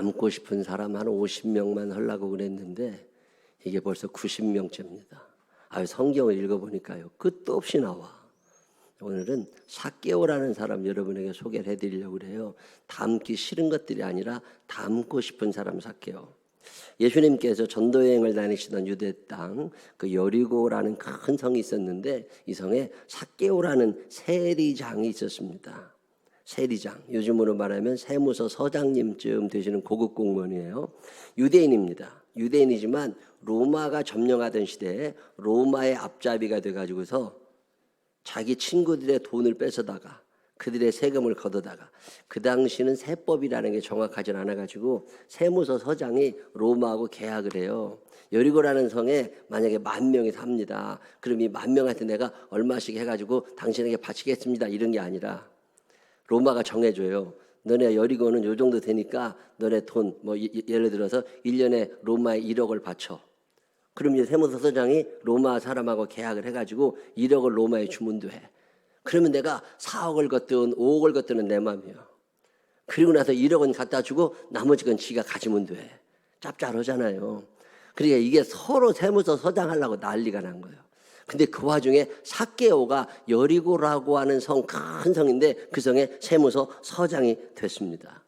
닮고 싶은 사람 한 50명만 하려고 그랬는데 이게 벌써 90명째입니다. 성경을 읽어보니까요, 끝도 없이 나와. 오늘은 삭개오라는 사람 여러분에게 소개를 해드리려고 그래요. 닮기 싫은 것들이 아니라 닮고 싶은 사람 삭개오. 예수님께서 전도여행을 다니시던 유대 땅 그 여리고라는 큰 성이 있었는데 이 성에 삭개오라는 세리장이 있었습니다. 세리장, 요즘으로 말하면 세무서 서장님쯤 되시는 고급 공무원이에요. 유대인입니다. 유대인이지만 로마가 점령하던 시대에 로마의 앞잡이가 돼가지고서 자기 친구들의 돈을 뺏어다가 그들의 세금을 걷어다가, 그 당시는 세법이라는 게 정확하진 않아가지고 세무서 서장이 로마하고 계약을 해요. 여리고라는 성에 만약에 10,000명이 삽니다. 그럼 이 10,000명한테 내가 얼마씩 해가지고 당신에게 바치겠습니다, 이런 게 아니라 로마가 정해줘요. 너네 여리고는 요 정도 되니까 너네 돈, 예를 들어서 1년에 로마에 1억을 바쳐. 그럼 이제 세무서 서장이 로마 사람하고 계약을 해가지고 1억을 로마에 주면 돼. 그러면 내가 4억을 걷든 5억을 걷든 내 맘이야. 그리고 나서 1억은 갖다 주고 나머지 건 지가 가지면 돼. 짭짤하잖아요. 그러니까 이게 서로 세무서 서장 하려고 난리가 난 거예요. 근데 그 와중에 삭개오가 여리고라고 하는 성, 큰 성인데 그 성에 세무서 서장이 됐습니다.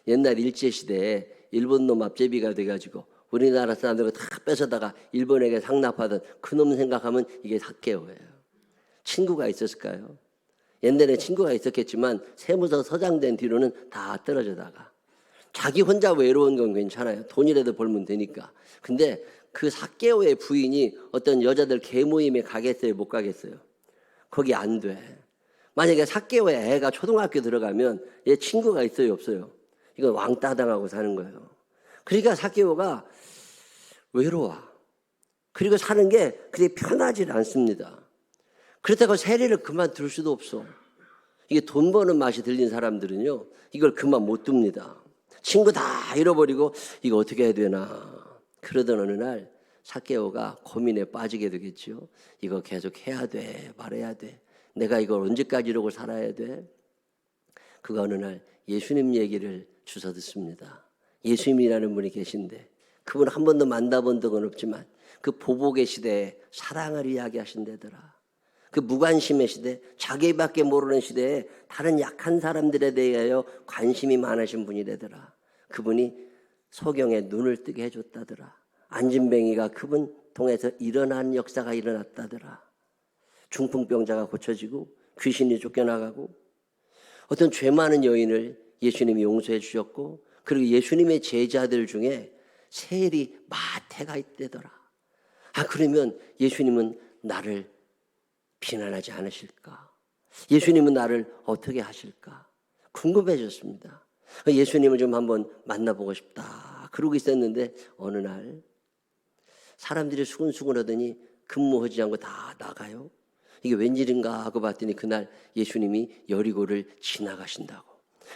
옛날 일제시대에 일본 놈 앞제비가 돼가지고 우리나라 사람들을 다 뺏어다가 일본에게 상납하던 그놈 생각하면 이게 삭개오예요. 친구가 있었을까요? 옛날에 친구가 있었겠지만 세무서 서장 된 뒤로는 다 떨어져다가 자기 혼자 외로운 건 괜찮아요. 돈이라도 벌면 되니까. 근데 그 삭개오의 부인이 어떤 여자들 개모임에 가겠어요? 못 가겠어요? 거기 안 돼. 만약에 삭개오의 애가 초등학교 들어가면 얘 친구가 있어요? 없어요? 이건 왕따 당하고 사는 거예요. 그러니까 삭개오가 외로워. 그리고 사는 게 그렇게 편하지 않습니다. 그렇다고 세리를 그만둘 수도 없어. 이게 돈 버는 맛이 들린 사람들은요, 이걸 그만 못 둡니다. 친구 다 잃어버리고 이거 어떻게 해야 되나. 그러던 어느 날 삭개오가 고민에 빠지게 되겠죠. 이거 계속 해야 돼, 말해야 돼. 내가 이걸 언제까지 이러고 살아야 돼? 그가 어느 날 예수님 얘기를 주워 듣습니다. 예수님이라는 분이 계신데 그분 한 번도 만나본 적은 없지만 그 보복의 시대에 사랑을 이야기하신다더라. 그 무관심의 시대, 자기밖에 모르는 시대에 다른 약한 사람들에 대하여 관심이 많으신 분이라더라. 그분이 소경의 눈을 뜨게 해줬다더라. 안진뱅이가 그분 통해서 일어난 역사가 일어났다더라. 중풍병자가 고쳐지고 귀신이 쫓겨나가고 어떤 죄 많은 여인을 예수님이 용서해 주셨고, 그리고 예수님의 제자들 중에 세리 마태가 있대더라. 그러면 예수님은 나를 비난하지 않으실까? 예수님은 나를 어떻게 하실까? 궁금해졌습니다. 예수님을 좀 한번 만나보고 싶다 그러고 있었는데 어느 날 사람들이 수근수근 하더니 근무하지 않고 다 나가요. 이게 웬일인가 하고 봤더니 그날 예수님이 여리고를 지나가신다고.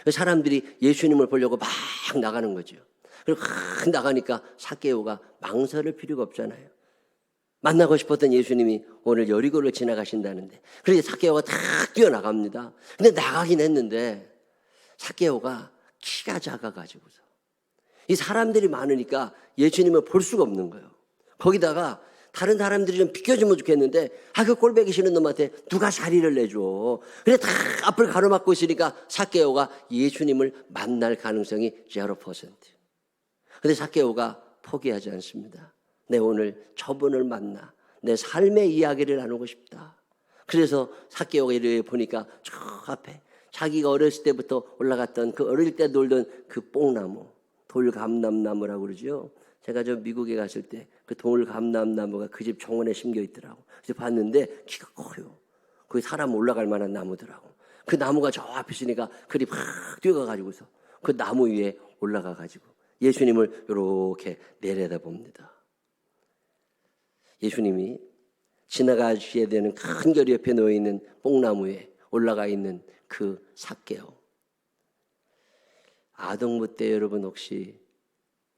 사람들이 예수님을 보려고 막 나가는 거죠. 그리고 막 나가니까 삭개오가 망설일 필요가 없잖아요. 만나고 싶었던 예수님이 오늘 여리고를 지나가신다는데, 그래서 삭개오가 탁 뛰어나갑니다. 근데 나가긴 했는데 삭개오가 키가 작아가지고서 이 사람들이 많으니까 예수님을 볼 수가 없는 거예요. 거기다가 다른 사람들이 좀 비켜주면 좋겠는데 그 꼴배기 싫은 놈한테 누가 자리를 내줘. 그래 다 앞을 가로막고 있으니까 삭개오가 예수님을 만날 가능성이 0%. 근데 삭개오가 포기하지 않습니다. 내 오늘 저분을 만나 내 삶의 이야기를 나누고 싶다. 그래서 삭개오가 이렇게 보니까 저 앞에 자기가 어렸을 때부터 올라갔던 그 어릴 때 놀던 그 뽕나무, 돌감람나무라고 그러죠. 제가 저 미국에 갔을 때 그 돌감람나무가 그 집 정원에 심겨 있더라고. 그래서 봤는데 키가 커요. 거기 사람 올라갈 만한 나무더라고. 그 나무가 저 앞에 있으니까 그리 막 뛰어가가지고서 그 나무 위에 올라가가지고 예수님을 이렇게 내려다봅니다. 예수님이 지나가셔야 되는 큰 결 옆에 놓여있는 뽕나무에 올라가 있는 그 삭개오. 아동부 때 여러분 혹시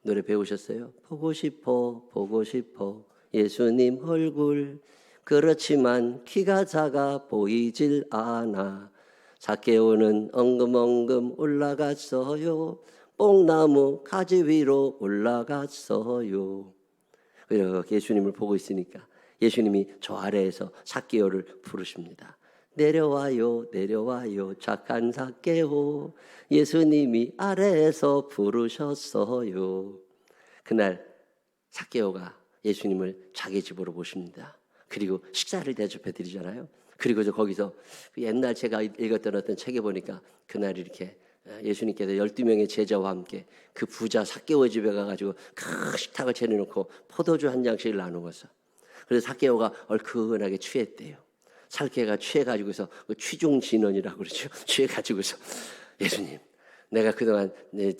노래 배우셨어요? 보고 싶어 보고 싶어 예수님 얼굴, 그렇지만 키가 작아 보이질 않아. 삭개오는 엉금엉금 올라갔어요. 뽕나무 가지 위로 올라갔어요. 이렇게 예수님을 보고 있으니까 예수님이 저 아래에서 삭개오를 부르십니다. 내려와요, 내려와요, 착한 삭개오. 예수님이 아래에서 부르셨어요. 그날 삭개오가 예수님을 자기 집으로 모십니다. 그리고 식사를 대접해 드리잖아요. 그리고 거기서 옛날 제가 읽었던 어떤 책에 보니까 그날 이렇게 예수님께서 12명의 제자와 함께 그 부자 삭개오 집에 가가지고 큰 식탁을 차려놓고 포도주 한 잔씩을 나누었어. 그래서 삭개오가 얼큰하게 취했대요. 삭개오가 취해가지고서 취중진언이라고 그러죠. 취해가지고서 예수님, 내가 그동안 내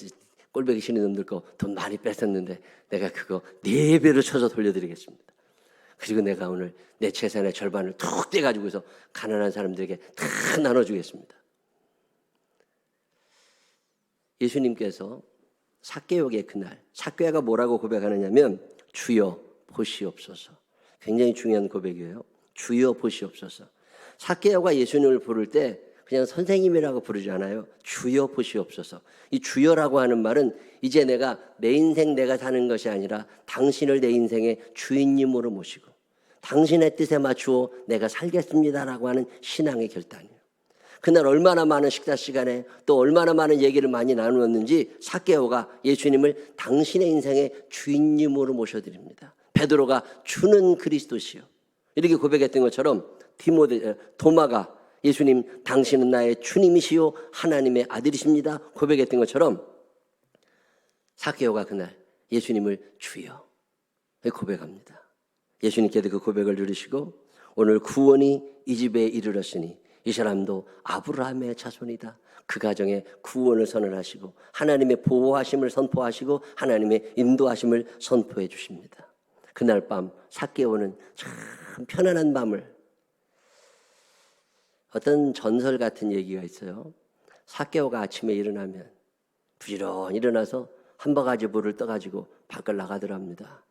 꼴보기 싫은 놈들 거 돈 많이 뺏었는데 내가 그거 4배로 쳐서 돌려드리겠습니다. 그리고 내가 오늘 내 재산의 절반을 툭 떼가지고서 가난한 사람들에게 다 나눠주겠습니다. 예수님께서 삭개오에게 그날, 삭개오가 뭐라고 고백하느냐면 주여 보시옵소서. 굉장히 중요한 고백이에요. 주여 보시옵소서. 삭개오가 예수님을 부를 때 그냥 선생님이라고 부르지 않아요. 주여 보시옵소서. 이 주여라고 하는 말은 이제 내가 내 인생 내가 사는 것이 아니라 당신을 내 인생의 주인님으로 모시고 당신의 뜻에 맞추어 내가 살겠습니다라고 하는 신앙의 결단이에요. 그날 얼마나 많은 식사 시간에 또 얼마나 많은 얘기를 많이 나누었는지 삭개오가 예수님을 당신의 인생의 주인님으로 모셔드립니다. 베드로가 주는 그리스도시요 이렇게 고백했던 것처럼 도마가 예수님 당신은 나의 주님이시요 하나님의 아들이십니다 고백했던 것처럼 삭개오가 그날 예수님을 주여 고백합니다. 예수님께서 그 고백을 누리시고 오늘 구원이 이 집에 이르렀으니 이 사람도 아브라함의 자손이다. 그 가정에 구원을 선언하시고 하나님의 보호하심을 선포하시고 하나님의 인도하심을 선포해 주십니다. 그날 밤 삭개오는 참 편안한 밤을 어떤 전설 같은 얘기가 있어요. 삭개오가 아침에 일어나면 부지런히 일어나서 한 바가지 물을 떠가지고 밖을 나가더랍니다.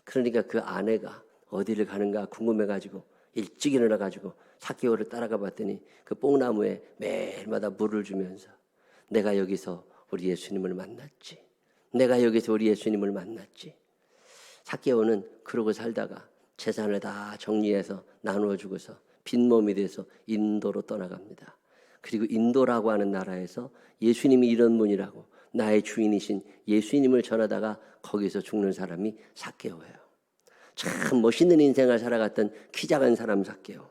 그러니까 그 아내가 어디를 가는가 궁금해가지고 일찍 일어나가지고 삭개오를 따라가 봤더니 그 뽕나무에 매일마다 물을 주면서 내가 여기서 우리 예수님을 만났지. 내가 여기서 우리 예수님을 만났지. 삭개오는 그러고 살다가 재산을 다 정리해서 나누어 주고서 빈몸이 돼서 인도로 떠나갑니다. 그리고 인도라고 하는 나라에서 예수님이 이런 분이라고 나의 주인이신 예수님을 전하다가 거기서 죽는 사람이 삭개오예요. 참 멋있는 인생을 살아갔던 키 작은 사람 삭개오.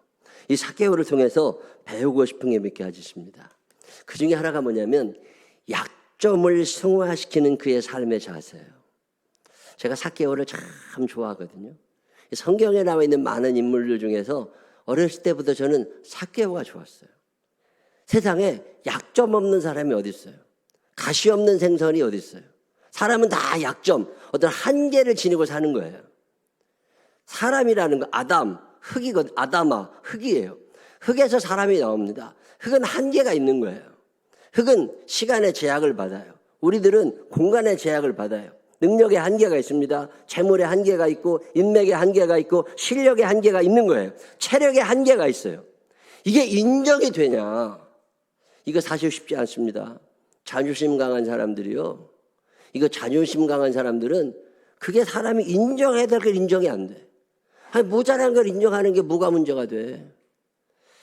이 삭개오를 통해서 배우고 싶은 게 몇 가지 있습니다. 그 중에 하나가 뭐냐면 약점을 승화시키는 그의 삶의 자세예요. 제가 삭개오를 참 좋아하거든요. 성경에 나와 있는 많은 인물들 중에서 어렸을 때부터 저는 삭개오가 좋았어요. 세상에 약점 없는 사람이 어디 있어요? 가시 없는 생선이 어디 있어요? 사람은 다 약점, 어떤 한계를 지니고 사는 거예요. 사람이라는 거 아담, 흙이거든. 아담아, 흙이에요. 흙에서 사람이 나옵니다. 흙은 한계가 있는 거예요. 흙은 시간의 제약을 받아요. 우리들은 공간의 제약을 받아요. 능력의 한계가 있습니다. 재물의 한계가 있고 인맥의 한계가 있고 실력의 한계가 있는 거예요. 체력의 한계가 있어요. 이게 인정이 되냐? 이거 사실 쉽지 않습니다. 자존심 강한 사람들이요. 이거 자존심 강한 사람들은 그게 사람이 인정해야 될 걸 인정이 안 돼. 아니, 모자란 걸 인정하는 게 뭐가 문제가 돼?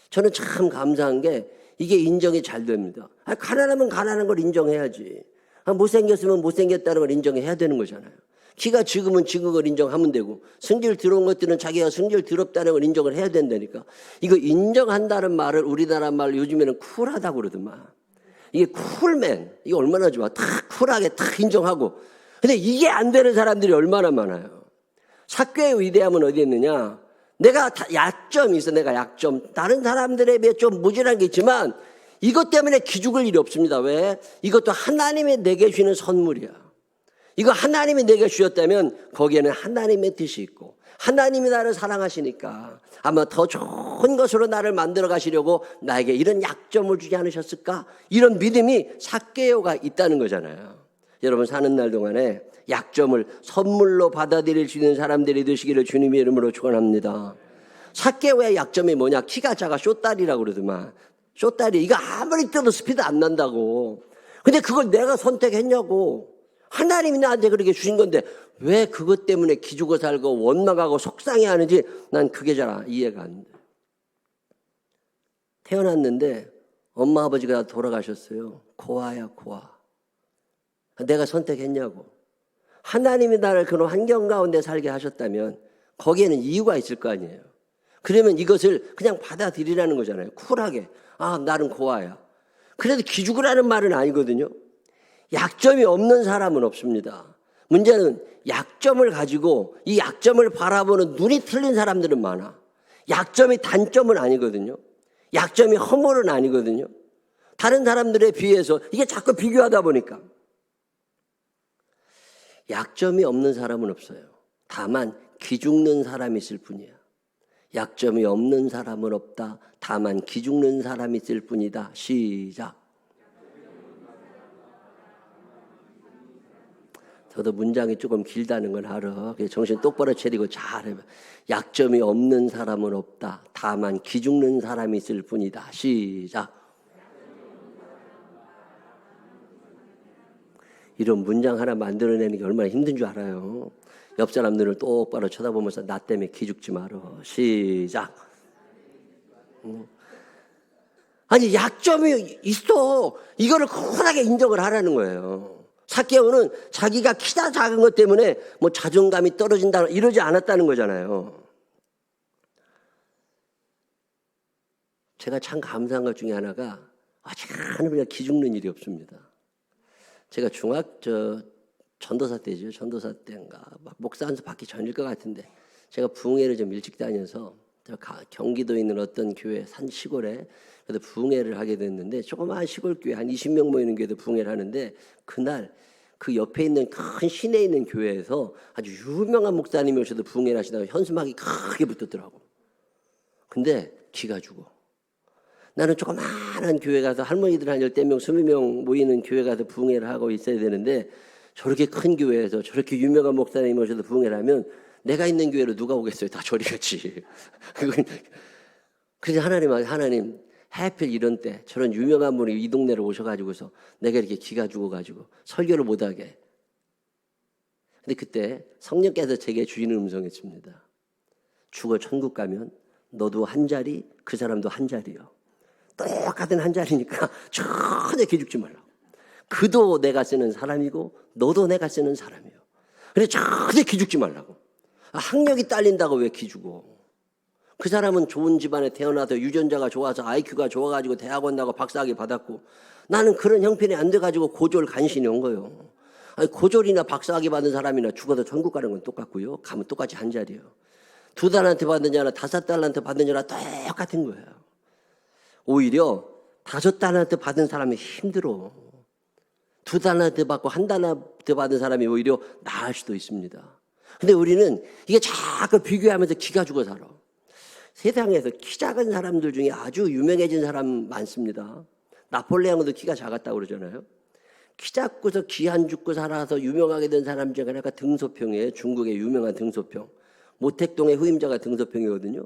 저는 참 감사한 게 이게 인정이 잘 됩니다. 아니, 가난하면 가난한 걸 인정해야지. 못생겼으면 못생겼다는 걸 인정해야 되는 거잖아요. 키가 적으면 적은 걸 인정하면 되고 성질 더러운 것들은 자기가 성질 더럽다는 걸 인정을 해야 된다니까. 이거 인정한다는 말을 우리나라 말로 요즘에는 쿨하다고 그러더만. 이게 쿨맨, 이게 얼마나 좋아. 탁 쿨하게 탁 인정하고. 근데 이게 안 되는 사람들이 얼마나 많아요. 삭개의 위대함은 어디 있느냐? 내가 약점이 있어. 내가 약점. 다른 사람들에 비해 좀 모자란 게 있지만 이것 때문에 기죽을 일이 없습니다. 왜? 이것도 하나님이 내게 주는 선물이야. 이거 하나님이 내게 주셨다면 거기에는 하나님의 뜻이 있고 하나님이 나를 사랑하시니까 아마 더 좋은 것으로 나를 만들어 가시려고 나에게 이런 약점을 주지 않으셨을까? 이런 믿음이 삭개오가 있다는 거잖아요. 여러분 사는 날 동안에 약점을 선물로 받아들일 수 있는 사람들이 되시기를 주님의 이름으로 축원합니다. 삭개오의 약점이 뭐냐? 키가 작아 쇼다리라고 그러더만. 쇼다리 이거 아무리 뛰어도 스피드 안 난다고. 근데 그걸 내가 선택했냐고. 하나님이 나한테 그렇게 주신 건데 왜 그것 때문에 기죽어 살고 원망하고 속상해하는지 난 그게 잘 이해가 안 돼. 태어났는데 엄마 아버지가 돌아가셨어요. 고아야 고아. 내가 선택했냐고. 하나님이 나를 그런 환경 가운데 살게 하셨다면 거기에는 이유가 있을 거 아니에요. 그러면 이것을 그냥 받아들이라는 거잖아요. 쿨하게. 아, 나는 고아야. 그래도 기죽으라는 말은 아니거든요. 약점이 없는 사람은 없습니다. 문제는 약점을 가지고 이 약점을 바라보는 눈이 틀린 사람들은 많아. 약점이 단점은 아니거든요. 약점이 허물은 아니거든요. 다른 사람들에 비해서 이게 자꾸 비교하다 보니까. 약점이 없는 사람은 없어요. 다만 기죽는 사람이 있을 뿐이야. 약점이 없는 사람은 없다. 다만 기죽는 사람이 있을 뿐이다. 시작. 저도 문장이 조금 길다는 걸 알아. 정신 똑바로 차리고 잘해봐. 약점이 없는 사람은 없다. 다만 기죽는 사람이 있을 뿐이다. 시작. 이런 문장 하나 만들어내는 게 얼마나 힘든 줄 알아요. 옆 사람 눈을 똑바로 쳐다보면서 나 때문에 기죽지 마라. 시작. 아니 약점이 있어. 이거를 쿨하게 인정을 하라는 거예요. 삭개오는 자기가 키가 작은 것 때문에 뭐 자존감이 떨어진다 이러지 않았다는 거잖아요. 제가 참 감사한 것 중에 하나가 하나님을 기죽는 일이 없습니다. 제가 전도사 때죠. 전도사 때인가 막 목사 안수 받기 전일 것 같은데 제가 부흥회를 좀 일찍 다녀서 경기도에 있는 어떤 교회 산 시골에 그래서 부흥회를 하게 됐는데 조그마한 시골 교회 한 20명 모이는 교회도 부흥회를 하는데 그날 그 옆에 있는 큰 시내에 있는 교회에서 아주 유명한 목사님이 오셔서 부흥회를 하시다가 현수막이 크게 붙었더라고. 근데 기가 죽어. 나는 조그마한 교회 가서 할머니들 한 10명, 20명 모이는 교회 가서 부흥회를 하고 있어야 되는데 저렇게 큰 교회에서 저렇게 유명한 목사님이 오셔서 부흥회를 하면 내가 있는 교회로 누가 오겠어요? 다 저리겠지. 그래서 하나님 하필 이런 때 저런 유명한 분이 이 동네로 오셔가지고서 내가 이렇게 기가 죽어가지고 설교를 못하게. 근데 그때 성령께서 제게 주시는 음성이 있습니다. 죽어 천국 가면 너도 한 자리, 그 사람도 한 자리요. 똑같은 한 자리니까 전혀 기죽지 말라고. 그도 내가 쓰는 사람이고 너도 내가 쓰는 사람이요. 그래 전혀 기죽지 말라고. 학력이 딸린다고 왜 기죽어? 그 사람은 좋은 집안에 태어나서 유전자가 좋아서 IQ가 좋아가지고 대학원 나고 박사학위 받았고 나는 그런 형편이 안 돼가지고 고졸 간신히 온 거예요. 아니, 고졸이나 박사학위 받은 사람이나 죽어도 천국 가는 건 똑같고요. 가면 똑같이 한 자리예요. 2달란트 받는 자나 5달란트 받는 자나 똑같은 거예요. 오히려 5달란트 받은 사람이 힘들어. 2달란트 받고 1달란트 받은 사람이 오히려 나을 수도 있습니다. 근데 우리는 이게 자꾸 비교하면서 기가 죽어 살아. 세상에서 키 작은 사람들 중에 아주 유명해진 사람 많습니다. 나폴레옹도 키가 작았다고 그러잖아요. 키 작고서 기 안 죽고 살아서 유명하게 된 사람 중에 하나가 등소평이에요. 중국의 유명한 등소평. 모택동의 후임자가 등소평이거든요.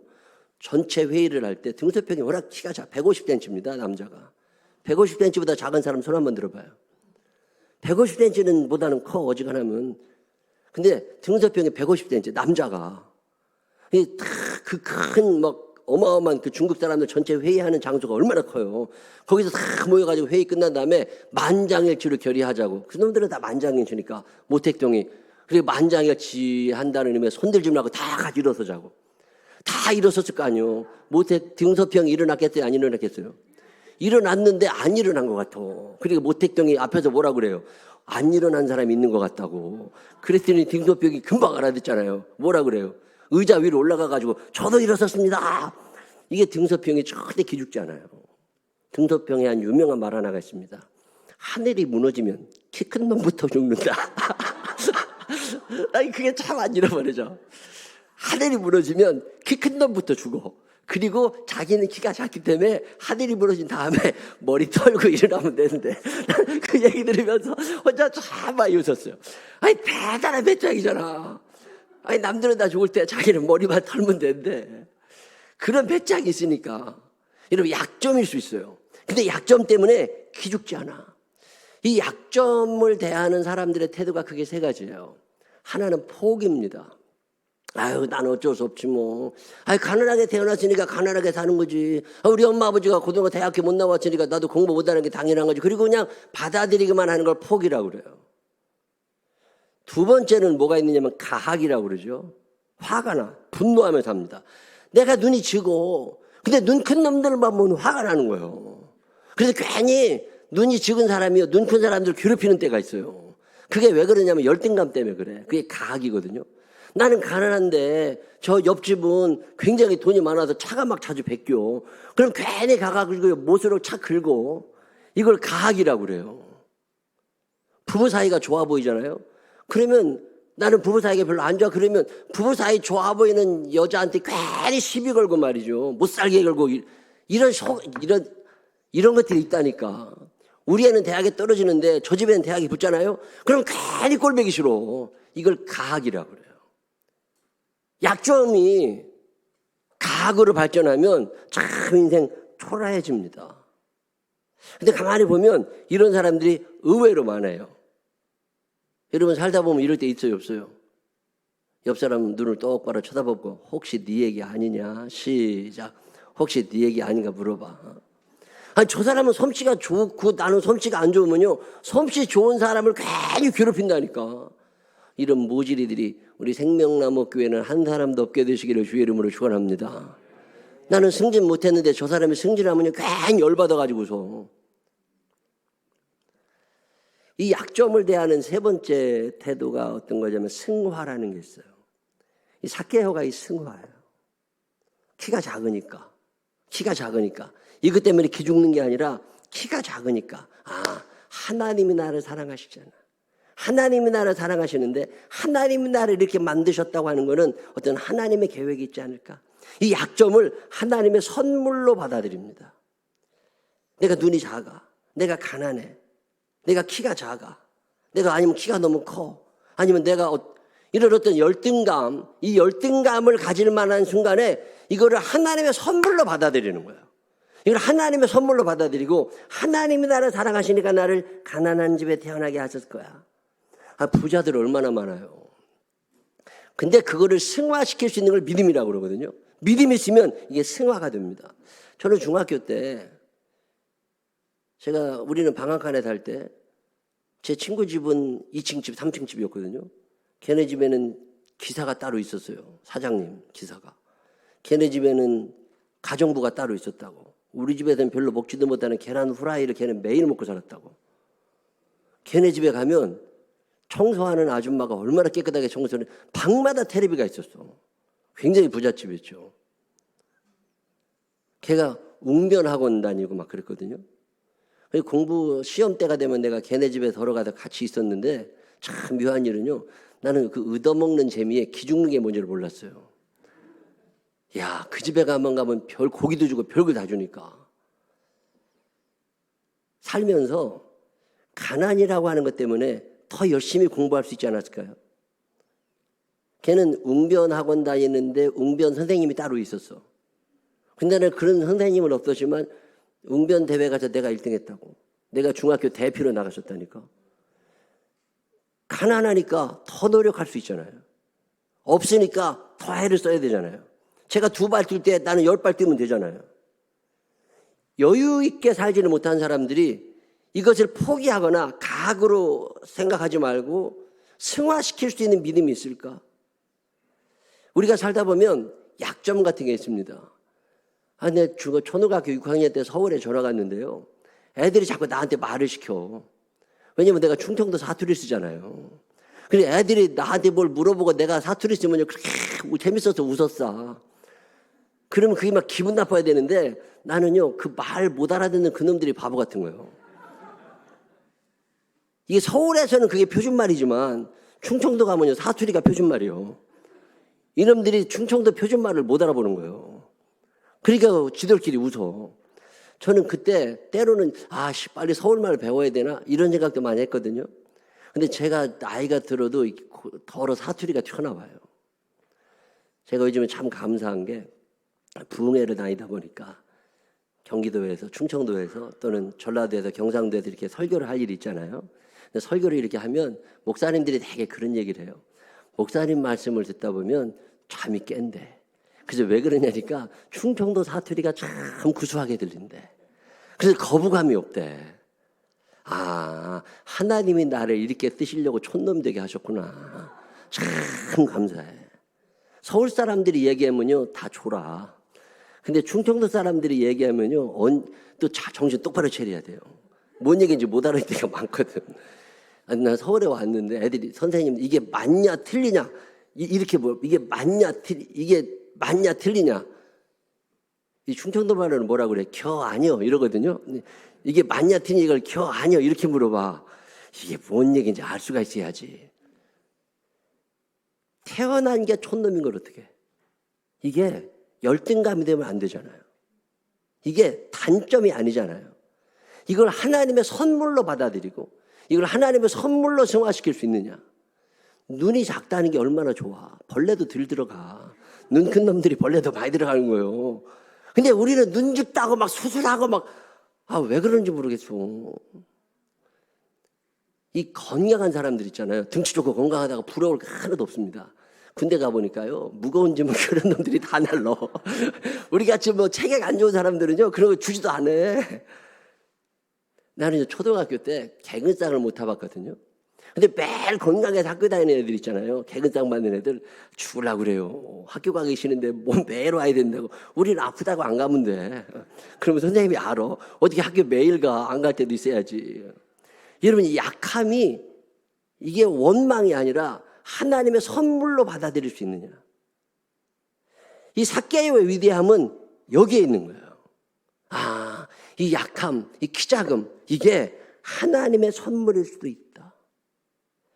전체 회의를 할 때 등소평이 워낙 키가 150cm입니다. 남자가. 150cm보다 작은 사람 손 한번 들어봐요. 150cm는 보다는 커 어지간하면. 근데 등소평이 150cm 남자가. 그 큰 막 어마어마한 그 중국 사람들 전체 회의하는 장소가 얼마나 커요. 거기서 다 모여가지고 회의 끝난 다음에 만장일치로 결의하자고. 그 놈들은 다 만장일치니까 모택동이 그리고 만장일치 한다는 의미에 손들지 말고 다 같이 일어서자고. 다 일어섰을 거 아니에요. 모택 등소평이 일어났겠어요? 안 일어났겠어요? 일어났는데 안 일어난 것 같아. 그리고 모택동이 앞에서 뭐라 그래요? 안 일어난 사람이 있는 것 같다고. 그랬더니 등소평이 금방 알아듣잖아요. 뭐라 그래요? 의자 위로 올라가가지고 저도 일어섰습니다. 이게 등소평이 절대 기죽지 않아요. 등소평에 한 유명한 말 하나가 있습니다. 하늘이 무너지면 키 큰 놈부터 죽는다. 아니 그게 참 안 잃어버리죠. 하늘이 무너지면 키 큰 놈부터 죽어. 그리고 자기는 키가 작기 때문에 하늘이 무너진 다음에 머리 털고 일어나면 되는데 그 얘기 들으면서 혼자 참 많이 웃었어요. 아니 대단한 배짱이잖아. 아니 남들은 다 죽을 때 자기는 머리만 털면 되는데 그런 배짱이 있으니까 여러분 약점일 수 있어요. 근데 약점 때문에 기죽지 않아. 이 약점을 대하는 사람들의 태도가 크게 세 가지예요. 하나는 포기입니다. 아유, 나는 어쩔 수 없지 뭐. 아유, 가난하게 태어났으니까 가난하게 사는 거지. 우리 엄마 아버지가 고등학교 대학교 못 나왔으니까 나도 공부 못하는 게 당연한 거지. 그리고 그냥 받아들이기만 하는 걸 포기라고 그래요. 두 번째는 뭐가 있느냐면 가학이라고 그러죠. 화가 나, 분노하며 삽니다. 내가 눈이 지고 근데 눈 큰 놈들만 보면 화가 나는 거예요. 그래서 괜히 눈이 적은 사람이요, 눈 큰 사람들 괴롭히는 때가 있어요. 그게 왜 그러냐면 열등감 때문에 그래. 그게 가학이거든요. 나는 가난한데 저 옆집은 굉장히 돈이 많아서 차가 막 자주 베껴. 그럼 괜히 가가지고 못으로 차 긁고. 이걸 가학이라고 그래요. 부부 사이가 좋아 보이잖아요. 그러면 나는 부부 사이가 별로 안 좋아. 그러면 부부 사이 좋아 보이는 여자한테 괜히 시비 걸고 말이죠. 못 살게 걸고 이런 것들이 있다니까. 우리 애는 대학에 떨어지는데 저 집에는 대학이 붙잖아요. 그럼 괜히 꼴보기 싫어. 이걸 가학이라고 그래요. 약점이 가학으로 발전하면 참 인생 초라해집니다. 근데 가만히 보면 이런 사람들이 의외로 많아요. 여러분 살다 보면 이럴 때 있어요, 없어요? 옆 사람 눈을 똑바로 쳐다보고 혹시 네 얘기 아니냐? 시작. 혹시 네 얘기 아닌가 물어봐. 아니, 저 사람은 솜씨가 좋고 나는 솜씨가 안 좋으면요, 솜씨 좋은 사람을 괜히 괴롭힌다니까. 이런 모질이들이 우리 생명나무 교회는 한 사람도 없게 되시기를 주의 이름으로 축원합니다. 나는 승진 못했는데 저 사람이 승진하면요 괜히 열받아가지고서. 이 약점을 대하는 세 번째 태도가 어떤 거냐면 승화라는 게 있어요. 이 삭개오가 이 승화예요. 키가 작으니까. 이것 때문에 기 죽는 게 아니라 키가 작으니까. 하나님이 나를 사랑하시잖아. 하나님이 나를 사랑하시는데 하나님이 나를 이렇게 만드셨다고 하는 것은 어떤 하나님의 계획이 있지 않을까? 이 약점을 하나님의 선물로 받아들입니다. 내가 눈이 작아. 내가 가난해. 내가 키가 작아. 내가 아니면 키가 너무 커. 아니면 내가 이런 어떤 열등감, 이 열등감을 가질 만한 순간에 이거를 하나님의 선물로 받아들이는 거예요. 이걸 하나님의 선물로 받아들이고 하나님이 나를 사랑하시니까 나를 가난한 집에 태어나게 하셨을 거야. 부자들 얼마나 많아요. 근데 그거를 승화시킬 수 있는 걸 믿음이라고 그러거든요. 믿음이 있으면 이게 승화가 됩니다. 저는 중학교 때 우리는 방앗간에 살 때 제 친구 집은 2층 집, 3층 집이었거든요. 걔네 집에는 기사가 따로 있었어요. 사장님 기사가. 걔네 집에는 가정부가 따로 있었다고. 우리 집에서는 별로 먹지도 못하는 계란 후라이를 걔는 매일 먹고 살았다고. 걔네 집에 가면 청소하는 아줌마가 얼마나 깨끗하게 청소를 해. 방마다 텔레비가 있었어. 굉장히 부잣집이었죠. 걔가 웅변학원 다니고 막 그랬거든요. 공부 시험 때가 되면 내가 걔네 집에 들어가서 같이 있었는데 참 묘한 일은요. 나는 그 얻어먹는 재미에 기 죽는 게 뭔지를 몰랐어요. 야, 그 집에 가면 별 고기도 주고 별걸 다 주니까. 살면서 가난이라고 하는 것 때문에 더 열심히 공부할 수 있지 않았을까요? 걔는 웅변학원 다니는데 웅변 선생님이 따로 있었어. 근데 나는 그런 선생님은 없었지만 웅변 대회 가서 내가 1등 했다고. 내가 중학교 대표로 나갔었다니까. 가난하니까 더 노력할 수 있잖아요. 없으니까 더 애를 써야 되잖아요. 제가 2발 뛸 때 나는 10발 뛰면 되잖아요. 여유 있게 살지는 못한 사람들이 이것을 포기하거나 가학으로 생각하지 말고 승화시킬 수 있는 믿음이 있을까? 우리가 살다 보면 약점 같은 게 있습니다. 내 초등학교 6학년 때 서울에 전화 갔는데요. 애들이 자꾸 나한테 말을 시켜. 왜냐면 내가 충청도 사투리 쓰잖아요. 그래서 애들이 나한테 뭘 물어보고 내가 사투리 쓰면 그렇게 재밌어서 웃었어. 그러면 그게 막 기분 나빠야 되는데 나는요, 그 말 못 알아듣는 그놈들이 바보 같은 거예요. 이게 서울에서는 그게 표준말이지만 충청도 가면요, 사투리가 표준말이에요. 이놈들이 충청도 표준말을 못 알아보는 거예요. 그러니까 지들끼리 웃어. 저는 그때 때로는 빨리 서울말 배워야 되나 이런 생각도 많이 했거든요. 근데 제가 나이가 들어도 더러 사투리가 튀어나와요. 제가 요즘에 참 감사한 게 부흥회를 다니다 보니까 경기도에서, 충청도에서 또는 전라도에서, 경상도에서 이렇게 설교를 할 일이 있잖아요. 근데 설교를 이렇게 하면 목사님들이 되게 그런 얘기를 해요. 목사님 말씀을 듣다 보면 잠이 깬대. 그래서 왜 그러냐니까 충청도 사투리가 참 구수하게 들린대. 그래서 거부감이 없대. 아, 하나님이 나를 이렇게 쓰시려고 촌놈 되게 하셨구나. 참 감사해. 서울 사람들이 얘기하면요 다 졸아. 근데 충청도 사람들이 얘기하면요 또 정신 똑바로 차려야 돼요. 뭔 얘기인지 못 알아듣는 때가 많거든. 아니, 나 서울에 왔는데 애들이 선생님 이게 맞냐 틀리냐 이렇게 뭐 이게 맞냐 틀리냐 이 충청도 말로는 뭐라 그래? 겨 아니요 이러거든요. 이게 맞냐 틀리냐 이걸 겨 아니요 이렇게 물어봐. 이게 뭔 얘기인지 알 수가 있어야지. 태어난 게 촌놈인 걸 어떻게? 이게 열등감이 되면 안 되잖아요. 이게 단점이 아니잖아요. 이걸 하나님의 선물로 받아들이고 이걸 하나님의 선물로 승화시킬 수 있느냐. 눈이 작다는 게 얼마나 좋아. 벌레도 덜 들어가. 눈 큰 놈들이 벌레도 많이 들어가는 거예요. 근데 우리는 눈 깊다고 막 수술하고 막 왜 그런지 모르겠어. 이 건강한 사람들 있잖아요. 등치 좋고 건강하다가 부러울 게 하나도 없습니다. 군대 가보니까요. 무거운 짐을 그런 놈들이 다 날러. 우리 같이 뭐 체격 안 좋은 사람들은요. 그런 거 주지도 않아. 나는 이제 초등학교 때 개근상을 못 타봤거든요. 근데 매일 건강하게 학교 다니는 애들 있잖아요. 개근상 받는 애들 죽으려고 그래요. 학교 가기 싫은데 뭐 매일 와야 된다고. 우리는 아프다고 안 가면 돼. 그러면 선생님이 알아. 어떻게 학교 매일 가. 안 갈 때도 있어야지. 여러분 이 약함이 이게 원망이 아니라 하나님의 선물로 받아들일 수 있느냐. 이 삭개오의 위대함은 여기에 있는 거예요. 이 약함, 이 키 작음 이게 하나님의 선물일 수도 있다.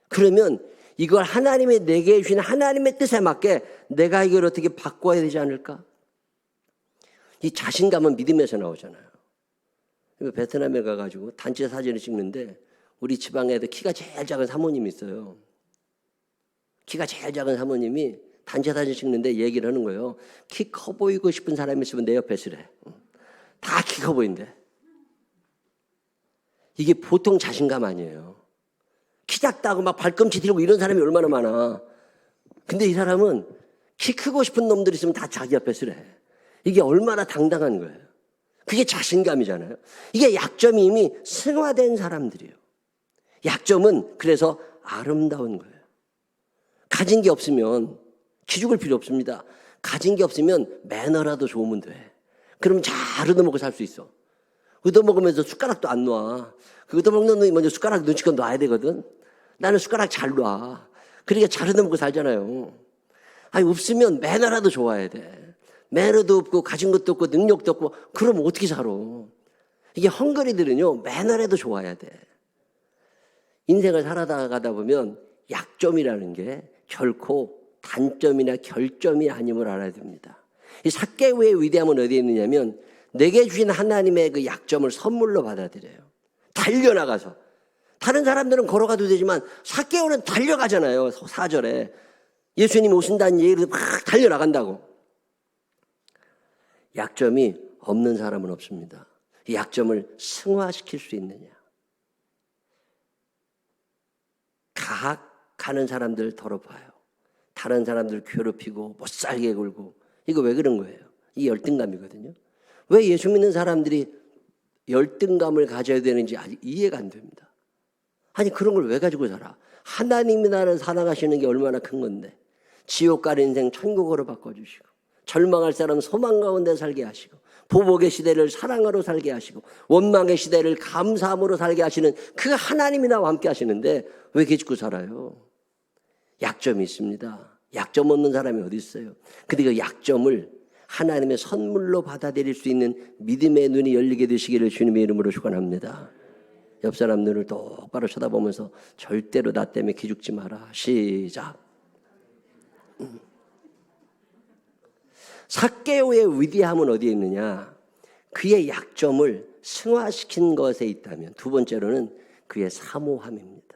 그러면 이걸 하나님이 내게 주신 하나님의 뜻에 맞게 내가 이걸 어떻게 바꿔야 되지 않을까? 이 자신감은 믿음에서 나오잖아요. 베트남에 가가지고 단체 사진을 찍는데 우리 지방에도 키가 제일 작은 사모님이 있어요. 키가 제일 작은 사모님이 단체 사진 찍는데 얘기를 하는 거예요. 키 커 보이고 싶은 사람이 있으면 내 옆에 서래. 다 키 커 보인대. 이게 보통 자신감 아니에요. 키 작다고 막 발꿈치 들고 이런 사람이 얼마나 많아. 근데 이 사람은 키 크고 싶은 놈들이 있으면 다 자기 옆에 서래. 이게 얼마나 당당한 거예요. 그게 자신감이잖아요. 이게 약점이 이미 승화된 사람들이에요. 약점은 그래서 아름다운 거예요. 가진 게 없으면 기죽을 필요 없습니다. 가진 게 없으면 매너라도 좋으면 돼. 그러면 잘 얻어먹고 살 수 있어. 얻어먹으면서 숟가락도 안 놔. 그 얻어먹는 놈이 먼저 숟가락 눈치껏 놔야 되거든. 나는 숟가락 잘 놔. 그러니까 잘 얻어먹고 살잖아요. 없으면 매너라도 좋아야 돼. 매너도 없고 가진 것도 없고 능력도 없고 그러면 어떻게 살아. 이게 헝거리들은요 매너라도 좋아야 돼. 인생을 살아가다 보면 약점이라는 게 결코 단점이나 결점이 아님을 알아야 됩니다. 이 삭개오의 위대함은 어디에 있느냐면 내게 주신 하나님의 그 약점을 선물로 받아들여요. 달려나가서. 다른 사람들은 걸어가도 되지만 삭개오는 달려가잖아요. 4절에. 예수님 오신다는 얘기를 막 달려나간다고. 약점이 없는 사람은 없습니다. 이 약점을 승화시킬 수 있느냐. 가는 사람들 더러봐요. 다른 사람들 괴롭히고 못살게 굴고. 이거 왜 그런 거예요? 이 열등감이거든요. 왜 예수 믿는 사람들이 열등감을 가져야 되는지 아직 이해가 안 됩니다. 아니 그런 걸 왜 가지고 살아? 하나님이 나를 사랑하시는 게 얼마나 큰 건데. 지옥 갈 인생 천국으로 바꿔주시고 절망할 사람 소망 가운데 살게 하시고 보복의 시대를 사랑으로 살게 하시고 원망의 시대를 감사함으로 살게 하시는 그 하나님이 나와 함께 하시는데 왜 기죽고 살아요? 약점이 있습니다. 약점 없는 사람이 어디 있어요? 근데 그 약점을 하나님의 선물로 받아들일 수 있는 믿음의 눈이 열리게 되시기를 주님의 이름으로 축원합니다. 옆 사람 눈을 똑바로 쳐다보면서 절대로 나 때문에 기죽지 마라. 시작. 삭개오의 위대함은 어디에 있느냐? 그의 약점을 승화시킨 것에 있다면 두 번째로는 그의 사모함입니다.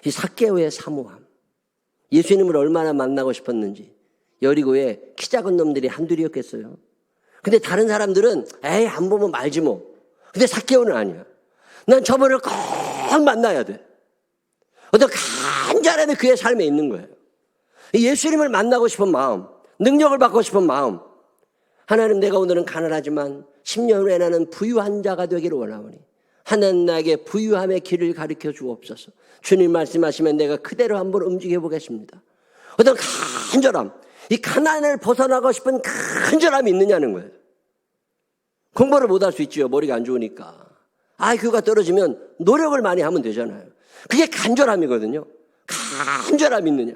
이 삭개오의 사모함. 예수님을 얼마나 만나고 싶었는지. 여리고에 키 작은 놈들이 한둘이었겠어요. 근데 다른 사람들은 에이 안 보면 말지 뭐. 근데 삭개오는 아니야. 난 저분을 꼭 만나야 돼. 어떤 간절함이 그의 삶에 있는 거예요. 예수님을 만나고 싶은 마음, 능력을 받고 싶은 마음. 하나님, 내가 오늘은 가난하지만 10년 후에 나는 부유한 자가 되기를 원하오니 하나님 나에게 부유함의 길을 가르쳐 주옵소서. 주님 말씀하시면 내가 그대로 한번 움직여 보겠습니다. 어떤 간절함, 이 가난을 벗어나고 싶은 간절함이 있느냐는 거예요. 공부를 못할 수 있죠. 머리가 안 좋으니까. IQ가 떨어지면 노력을 많이 하면 되잖아요. 그게 간절함이거든요. 간절함이 있느냐.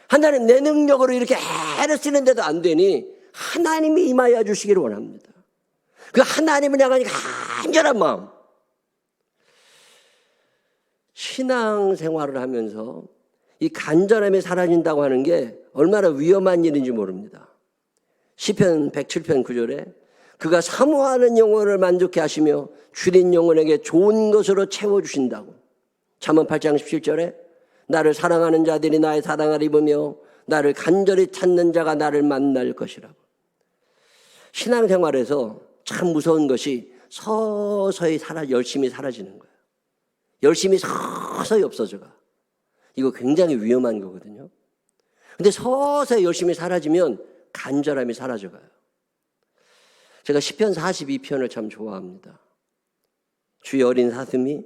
하나님, 내 능력으로 이렇게 애를 쓰는데도 안 되니 하나님이 임하여 주시기를 원합니다. 그 하나님을 향한 간절한 마음. 신앙생활을 하면서 이 간절함이 사라진다고 하는 게 얼마나 위험한 일인지 모릅니다. 시편 107편 9절에 그가 사모하는 영혼을 만족케 하시며 줄인 영혼에게 좋은 것으로 채워주신다고. 잠언 8장 17절에 나를 사랑하는 자들이 나의 사랑을 입으며 나를 간절히 찾는 자가 나를 만날 것이라고. 신앙생활에서 참 무서운 것이 서서히 열심히 사라지는 거예요. 열심히 서서히 없어져가. 이거 굉장히 위험한 거거든요. 근데 서서히 열심히 사라지면 간절함이 사라져가요. 제가 시편 42편을 참 좋아합니다. 주의 어린 사슴이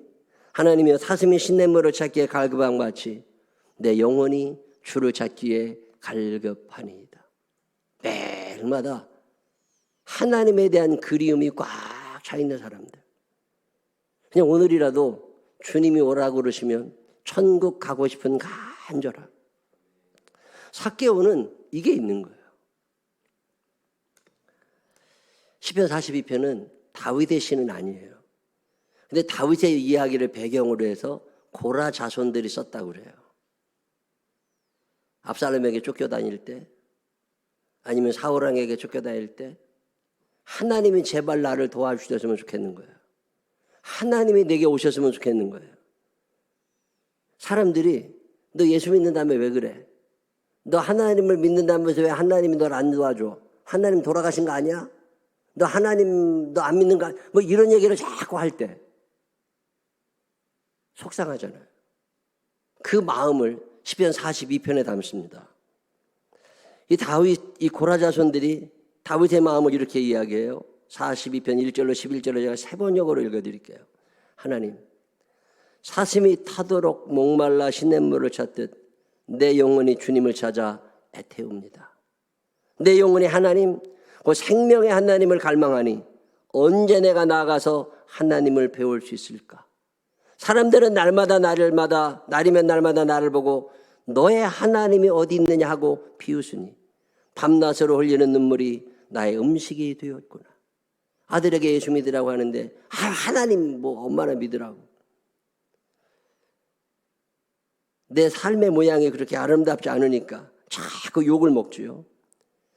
하나님이여 사슴이 시냇물을 찾기에 갈급한 같이 내 영혼이 주를 찾기에 갈급하니이다. 매일마다 하나님에 대한 그리움이 꽉 차 있는 사람들. 그냥 오늘이라도 주님이 오라고 그러시면 천국 가고 싶은 간절함. 삭개오는 이게 있는 거예요. 시편 42편은 다윗의 시는 아니에요. 근데 다윗의 이야기를 배경으로 해서 고라 자손들이 썼다고 그래요. 압살롬에게 쫓겨다닐 때, 아니면 사울왕에게 쫓겨다닐 때 하나님이 제발 나를 도와주셨으면 좋겠는 거예요. 하나님이 내게 오셨으면 좋겠는 거예요. 사람들이 너 예수 믿는다며 왜 그래? 너 하나님을 믿는다면서 왜 하나님이 널 안 도와줘? 하나님 돌아가신 거 아니야? 너 하나님 너 안 믿는 거 아니야? 뭐 이런 얘기를 자꾸 할 때 속상하잖아요. 그 마음을 시편 42편에 담습니다. 이 다윗, 이 고라 자손들이 다윗의 마음을 이렇게 이야기해요. 42편 1절로 11절로 제가 세 번역으로 읽어드릴게요. 하나님, 사슴이 타도록 목말라 시냇물을 찾듯 내 영혼이 주님을 찾아 애태웁니다. 내 영혼이 하나님, 그 생명의 하나님을 갈망하니 언제 내가 나아가서 하나님을 배울 수 있을까? 사람들은 날이면 날마다 나를 보고 너의 하나님이 어디 있느냐 하고 비웃으니 밤낮으로 흘리는 눈물이 나의 음식이 되었구나. 아들에게 예수 믿으라고 하는데 하나님 뭐 엄마나 믿으라고. 내 삶의 모양이 그렇게 아름답지 않으니까 자꾸 욕을 먹지요.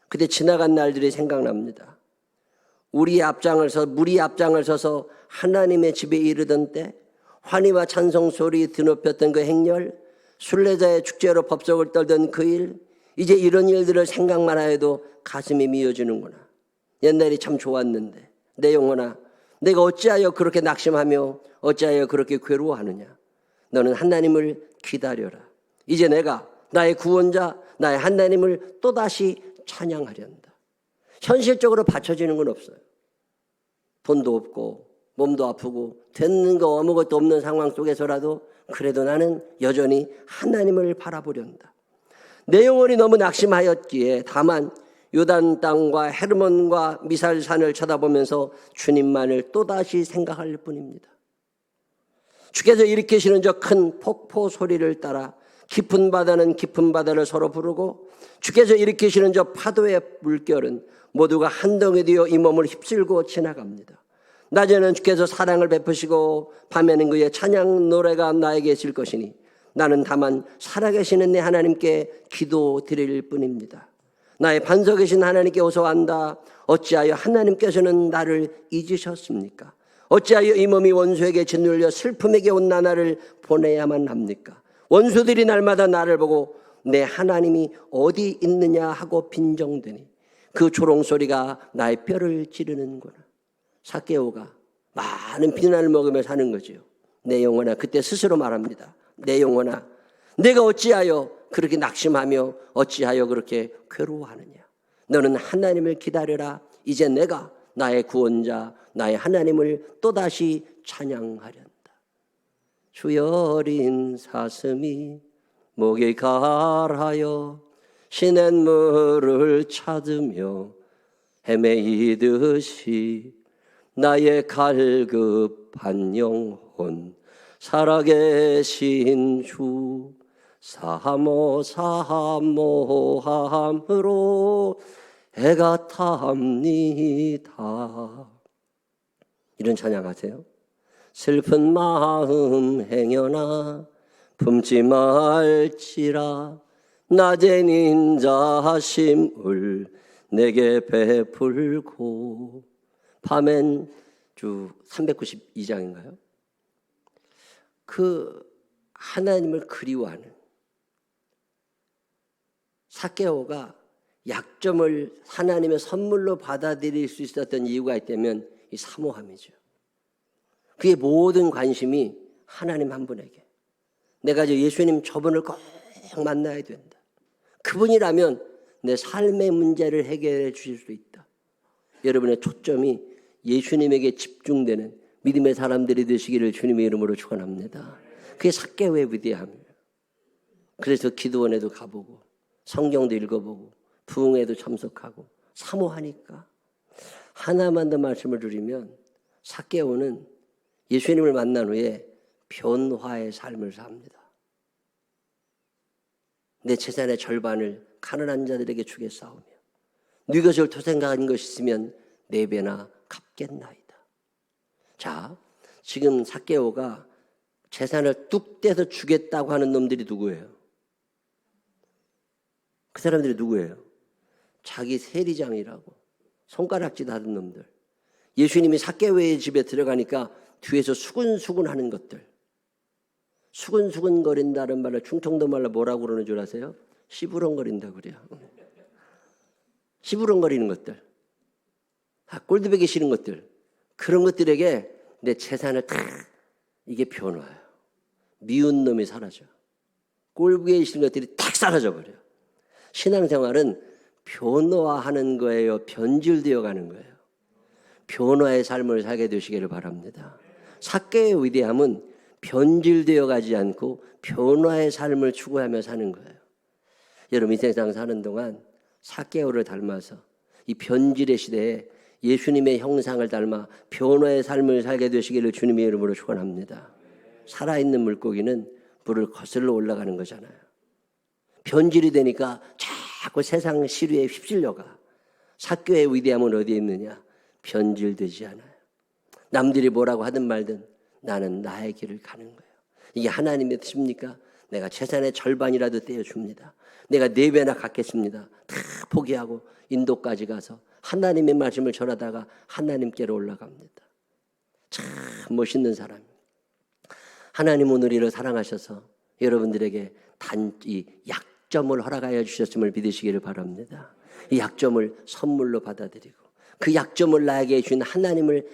그때 지나간 날들이 생각납니다. 무리 앞장을 서서 하나님의 집에 이르던 때 환희와 찬송 소리 드높였던 그 행렬, 순례자의 축제로 법석을 떨던 그 일, 이제 이런 일들을 생각만 해도 가슴이 미어지는구나. 옛날이 참 좋았는데 내 영혼아, 내가 어찌하여 그렇게 낙심하며 어찌하여 그렇게 괴로워하느냐. 너는 하나님을 기다려라. 이제 내가 나의 구원자, 나의 하나님을 또다시 찬양하련다. 현실적으로 받쳐지는 건 없어요. 돈도 없고 몸도 아프고 되는 거 아무것도 없는 상황 속에서라도 그래도 나는 여전히 하나님을 바라보련다. 내 영혼이 너무 낙심하였기에 다만 요단 땅과 헤르몬과 미살산을 쳐다보면서 주님만을 또다시 생각할 뿐입니다. 주께서 일으키시는 저 큰 폭포 소리를 따라 깊은 바다는 깊은 바다를 서로 부르고 주께서 일으키시는 저 파도의 물결은 모두가 한 덩이 되어 이 몸을 휩쓸고 지나갑니다. 낮에는 주께서 사랑을 베푸시고 밤에는 그의 찬양 노래가 나에게 있을 것이니 나는 다만 살아계시는 내 하나님께 기도드릴 뿐입니다. 나의 반석이신 하나님께 호소한다. 어찌하여 하나님께서는 나를 잊으셨습니까? 어찌하여 이 몸이 원수에게 짓눌려 슬픔에게 온 나날을 보내야만 합니까? 원수들이 날마다 나를 보고 내 하나님이 어디 있느냐 하고 빈정대니 그 조롱소리가 나의 뼈를 찌르는구나. 삭개오가 많은 비난을 먹으며 사는 거지요. 내 영혼아, 그때 스스로 말합니다. 내 영혼아, 내가 어찌하여 그렇게 낙심하며 어찌하여 그렇게 괴로워하느냐. 너는 하나님을 기다려라. 이제 내가 나의 구원자 나의 하나님을 또다시 찬양하련다. 주여 어린 사슴이 목에 갈하여 시냇물을 찾으며 헤매이듯이 나의 갈급한 영혼 살아계신 주 사모사모함으로 애가 탑니다. 이런 찬양하세요. 슬픈 마음 행여나 품지 말지라 낮엔 인자심을 내게 베풀고. 밤엔 주 392장인가요? 그 하나님을 그리워하는 삭개오가 약점을 하나님의 선물로 받아들일 수 있었던 이유가 있다면 이 사모함이죠. 그의 모든 관심이 하나님 한 분에게. 내가 예수님 저분을 꼭 만나야 된다. 그분이라면 내 삶의 문제를 해결해 주실 수 있다. 여러분의 초점이 예수님에게 집중되는 믿음의 사람들이 되시기를 주님의 이름으로 축원합니다. 그게 삭개오의 위대함이에요. 그래서 기도원에도 가보고 성경도 읽어보고 부흥회도 참석하고 사모하니까. 하나만 더 말씀을 드리면 삭개오는 예수님을 만난 후에 변화의 삶을 삽니다. 내 재산의 절반을 가난한 자들에게 주겠사오며 네 것을 토생각한 것이 있으면 4배나 갚겠나이다. 자, 지금 삭개오가 재산을 뚝 떼서 주겠다고 하는 놈들이 누구예요? 그 사람들이 누구예요? 자기 세리장이라고 손가락질 하는 놈들. 예수님이 삭개오의 집에 들어가니까 뒤에서 수근수근 하는 것들. 수근수근 거린다는 말로 충청도 말로 뭐라고 그러는 줄 아세요? 시부렁거린다고 그래요. 시부렁거리는 것들. 꼴드베기 싫은 것들. 그런 것들에게 내 재산을 다 이게 변화예요. 미운 놈이 사라져. 꼴보기 싫은 것들이 탁 사라져 버려요. 신앙생활은 변화하는 거예요? 변질되어 가는 거예요? 변화의 삶을 살게 되시기를 바랍니다. 삭개의 위대함은 변질되어 가지 않고 변화의 삶을 추구하며 사는 거예요. 여러분 이 세상 사는 동안 삭개오를 닮아서 이 변질의 시대에 예수님의 형상을 닮아 변화의 삶을 살게 되시기를 주님의 이름으로 축원합니다. 살아있는 물고기는 물을 거슬러 올라가는 거잖아요. 변질이 되니까 자꾸 세상 시류에 휩쓸려가. 삭개오의 위대함은 어디에 있느냐? 변질되지 않아요. 남들이 뭐라고 하든 말든 나는 나의 길을 가는 거예요. 이게 하나님의 뜻입니까? 내가 재산의 절반이라도 떼어줍니다. 내가 4배나 갚겠습니다. 다 포기하고 인도까지 가서 하나님의 말씀을 전하다가 하나님께로 올라갑니다. 참 멋있는 사람입니다. 하나님은 우리를 사랑하셔서 여러분들에게 이 약점을 허락하여 주셨음을 믿으시기를 바랍니다. 이 약점을 선물로 받아들이고 그 약점을 나에게 주신 하나님을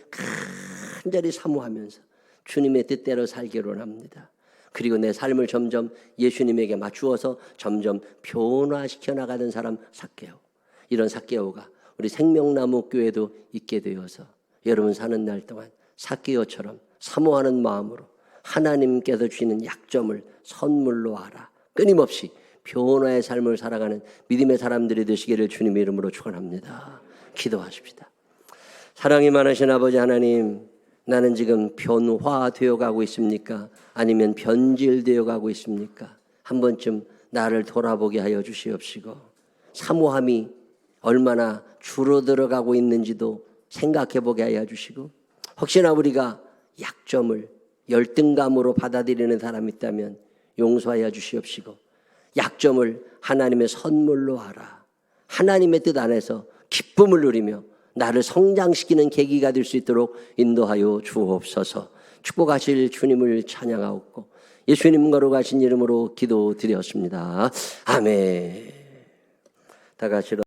간절히 사모하면서 주님의 뜻대로 살기로 합니다. 그리고 내 삶을 점점 예수님에게 맞추어서 점점 변화시켜 나가는 사람 삭개오. 이런 삭개오가 우리 생명나무 교회도 있게 되어서 여러분 사는 날 동안 삭개오처럼 사모하는 마음으로 하나님께서 주시는 약점을 선물로 알아 끊임없이 변화의 삶을 살아가는 믿음의 사람들이 되시기를 주님의 이름으로 축원합니다. 기도하십시다. 사랑이 많으신 아버지 하나님, 나는 지금 변화되어 가고 있습니까? 아니면 변질되어 가고 있습니까? 한 번쯤 나를 돌아보게 하여 주시옵시고 사모함이 얼마나 줄어들어 가고 있는지도 생각해 보게 하여 주시고 혹시나 우리가 약점을 열등감으로 받아들이는 사람이 있다면 용서하여 주시옵시고 약점을 하나님의 선물로 알아 하나님의 뜻 안에서 기쁨을 누리며 나를 성장시키는 계기가 될 수 있도록 인도하여 주옵소서. 축복하실 주님을 찬양하옵고 예수님 거룩하신 이름으로 기도드렸습니다. 아멘. 다 같이